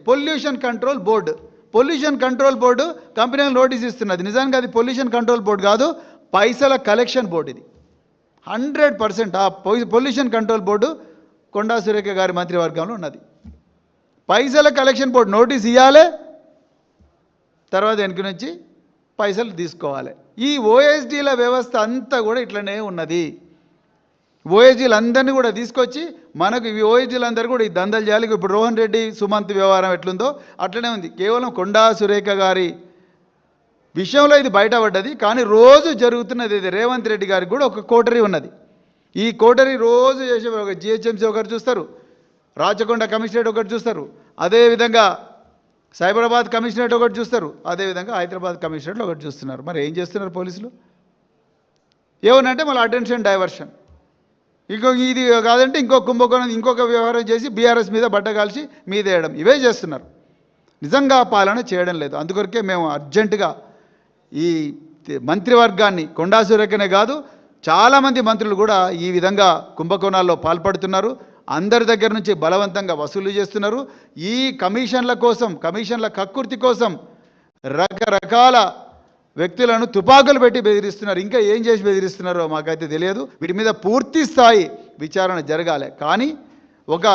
Pollution control board కంపెనీలకు notice ఇస్తున్నది. నిజానికి అది పొల్యూషన్ కంట్రోల్ బోర్డు కాదు, పైసల కలెక్షన్ బోర్డు. ఇది 100% ఆ pollution control board Konda Surekha గారి మంత్రివర్గంలో ఉన్నది. పైసల కలెక్షన్ బోర్డు నోటీస్ ఇవ్వాలి, తర్వాత వెనక నుంచి పైసలు తీసుకోవాలి. ఈ ఓఎస్డీల వ్యవస్థ అంతా కూడా ఇట్లనే ఉన్నది. ఓఎస్డీలు అందరినీ కూడా తీసుకొచ్చి మనకు ఈ ఓఎస్డీలు అందరూ కూడా ఈ దందలు చేయాలి. ఇప్పుడు రోహన్ రెడ్డి సుమంత్ వ్యవహారం ఎట్లుందో అట్లనే ఉంది. కేవలం కొండా సురేఖ గారి విషయంలో ఇది బయటపడ్డది, కానీ రోజు జరుగుతున్నది ఇది. రేవంత్ రెడ్డి గారికి కూడా ఒక కోటరీ ఉన్నది. ఈ కోటరీ రోజు చేసే ఒక జిహెచ్ఎంసీ ఒకటి చూస్తారు, రాచకొండ కమిషనరేట్ ఒకటి చూస్తారు, అదేవిధంగా సైబరాబాద్ కమిషనరేట్ ఒకటి చూస్తారు, అదేవిధంగా హైదరాబాద్ కమిషనరేట్ ఒకటి చూస్తున్నారు. మరి ఏం చేస్తున్నారు పోలీసులు? ఏమనంటే మళ్ళీ అటెన్షన్ డైవర్షన్, ఇది కాదంటే ఇంకో కుంభకోణం, ఇంకొక వ్యవహారం చేసి బీఆర్ఎస్ మీద బట్ట కాల్చి మీదేయడం, ఇవే చేస్తున్నారు. నిజంగా పాలన చేయడం లేదు. అందుకొరకే మేము అర్జెంటుగా ఈ మంత్రివర్గాన్ని, కొండా సురేఖనే కాదు చాలామంది మంత్రులు కూడా ఈ విధంగా కుంభకోణాల్లో పాల్పడుతున్నారు. అందరి దగ్గర నుంచి బలవంతంగా వసూలు చేస్తున్నారు. ఈ కమిషన్ల కోసం, కమిషన్ల కక్కుర్తి కోసం రకరకాల వ్యక్తులను తుపాకులు పెట్టి బెదిరిస్తున్నారు. ఇంకా ఏం చేసి బెదిరిస్తున్నారో మాకైతే తెలియదు. వీటి మీద పూర్తి స్థాయి విచారణ జరగాలి. కానీ ఒక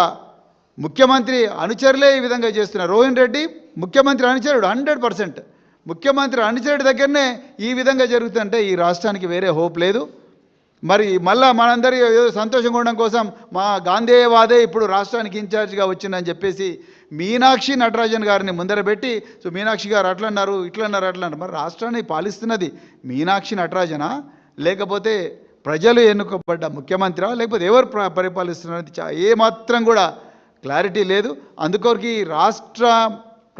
ముఖ్యమంత్రి అనుచరులే ఈ విధంగా చేస్తున్నారు. రోహన్ రెడ్డి ముఖ్యమంత్రి అనుచరుడు 100%. ముఖ్యమంత్రి అనుచరుడి దగ్గరనే ఈ విధంగా జరుగుతుంటే ఈ రాష్ట్రానికి వేరే హోప్ లేదు. మరి మళ్ళా మనందరి ఏదో సంతోషంగా ఉండడం కోసం మా గాంధేయవాదే ఇప్పుడు రాష్ట్రానికి ఇన్ఛార్జిగా వచ్చిందని చెప్పేసి మీనాక్షి నటరాజన్ గారిని ముందర పెట్టి, సో మీనాక్షి గారు అట్లన్నారు ఇట్లన్నారు అట్లన్నారు. మరి రాష్ట్రాన్ని పాలిస్తున్నది మీనాక్షి నటరాజనా, లేకపోతే ప్రజలు ఎన్నుకోబడ్డ ముఖ్యమంత్రి, లేకపోతే ఎవరు పరిపాలిస్తున్నది ఏమాత్రం కూడా క్లారిటీ లేదు. అందుకొరకు ఈ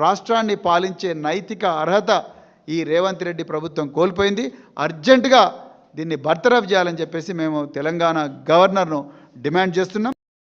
రాష్ట్రాన్ని పాలించే నైతిక అర్హత ఈ రేవంత్ రెడ్డి ప్రభుత్వం కోల్పోయింది. అర్జెంటుగా దీన్ని బర్తరఫ్ చేయాలని చెప్పేసి మేము తెలంగాణ గవర్నర్ను డిమాండ్ చేస్తున్నాం.